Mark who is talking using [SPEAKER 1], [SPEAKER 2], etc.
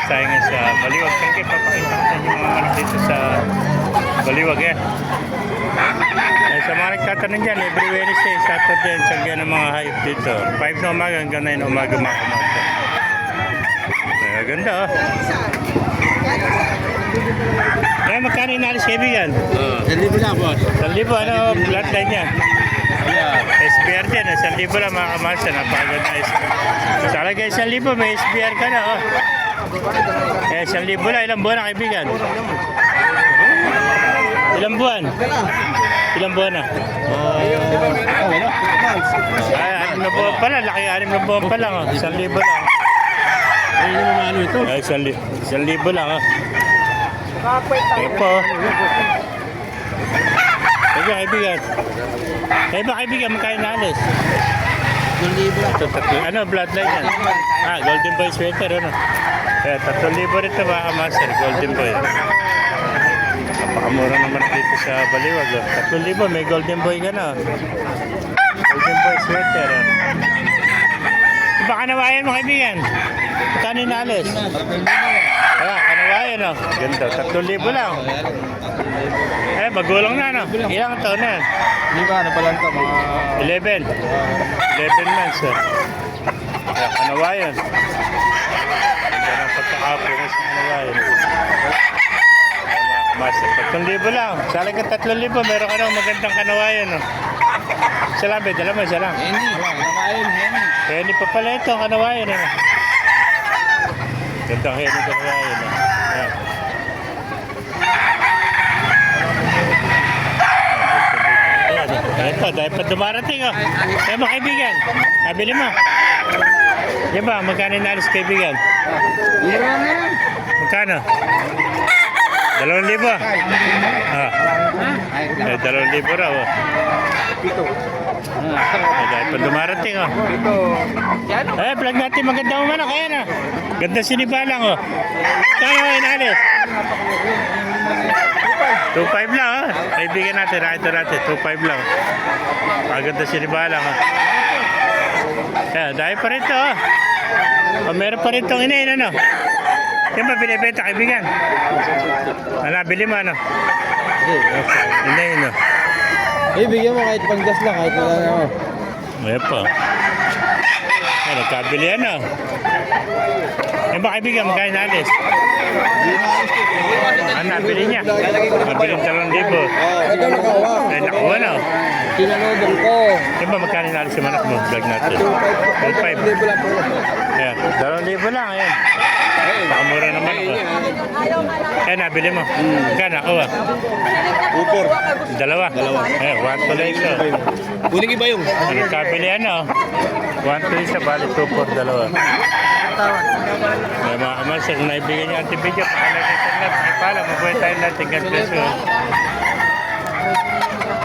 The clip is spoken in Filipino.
[SPEAKER 1] tayo ngayon sa Baliwag. Kasi papakita ko sa inyo mga manok dito sa Baliwag eh. Sa mga nagtatanong dyan, every Wednesday, Saturday, ang tiyagyan ng mga hayop dito. 5 na umaga hanggang 9 na umaga mga kamote. Ganda oh. Eh, magkano inalis kaibigan?
[SPEAKER 2] 1,000 lang, boss.
[SPEAKER 1] 1,000, ano bloodline niya? SBR din, 1,000 lang mga kamasa, napakaganda SBR. Talaga 1,000, may SBR ka na oh. Eh, 1,000 lang, ilang buwan na kaibigan? Ilang buwan? Ilang buwan na? Ay, 6 na buwan pala, laki 6 na buwan pa lang oh. 1,000 lang.
[SPEAKER 2] Ay, ano ito?
[SPEAKER 1] Ay, 1,000 lang oh. Ito po. Kaibigan. Kaibigan, magkain na alis.
[SPEAKER 2] 1,000 lang.
[SPEAKER 1] Ito, ano, bloodline yan? Golden Boy sweater, ano? Kaya, 3,000 rito mga master, Golden Boy. Napakamura naman dito sa Baliwag, oh. 3,000, may Golden Boy ka na. Golden Boy sweater, oh. Baka nawayan mo, kaibigan. Magkano na alis? Kanawayan, oh. Ganda, 3,000 lang. Eh, magulang na, no? Ilang taon na?
[SPEAKER 2] Hindi ba, napalan ka mga...
[SPEAKER 1] 11 months, oh. Kaya, kanawayan. Ganda ng pagkakapo mo sa kanawayan. Master, 3,000 lang. Sala ka 3,000, meron ka ng magandang kanawayan, no? Isa lang, dala mo, isa lang.
[SPEAKER 2] Henny, kanawayan, Henny.
[SPEAKER 1] Henny pa pala ito, kanawayan, ano? Gandang Henny kanawayan, no? Ayan. Ito, dahil pa dumarating, oh. Eh, mga kaibigan, nabili mo. Yan ba, magkano inalis kaibigan? Magkano? 2,000? Eh, 2,000 raw, oh. Eh, dahil pa dumarating, oh. Eh, vlog natin maganda mo manok, ayan, oh. Ganda sinibalang, oh. Kaya mo inalis? 2,500 lang, oh. Kaibigan natin, nakita natin, 2,500 lang. Maganda sinibalang, oh. Kaya, dahil pa rito, oh. Oh, meron pa rin itong inain, ano? Yan ba binibenta, kaibigan? Bili mo, ano? Inain, oh.
[SPEAKER 2] Eh, bigyan mo kahit panggas lang, kahit wala na ako.
[SPEAKER 1] Ayan po. Ayan, nagkabili yan, oh. Yan ba, kaibigan, magkain na alis? Nabili niya. Nabili 3,000.
[SPEAKER 2] Ito nakawa.
[SPEAKER 1] Eh, nakuha na, oh.
[SPEAKER 2] Tinanodong ko.
[SPEAKER 1] Yan ba, magkano na alis yung manak mo? Vlog natin. 2,500.
[SPEAKER 2] 2,000 lang po.
[SPEAKER 1] Ayan, 2,000 lang, ayan. Nakamura naman ako. Eh, nabili mo. Magkano, kuha?
[SPEAKER 2] Upor.
[SPEAKER 1] Dalawa. Eh, 1 to lang ito.
[SPEAKER 2] Kuning iba yung.
[SPEAKER 1] Nagkabili ano? 1 to isa, bali 2 for dalawa. May mga kamasya, kung naibigyan niyo ang tibidyo, pakalagay sa lahat. Ay pala, mabuhay tayo natin. God bless you.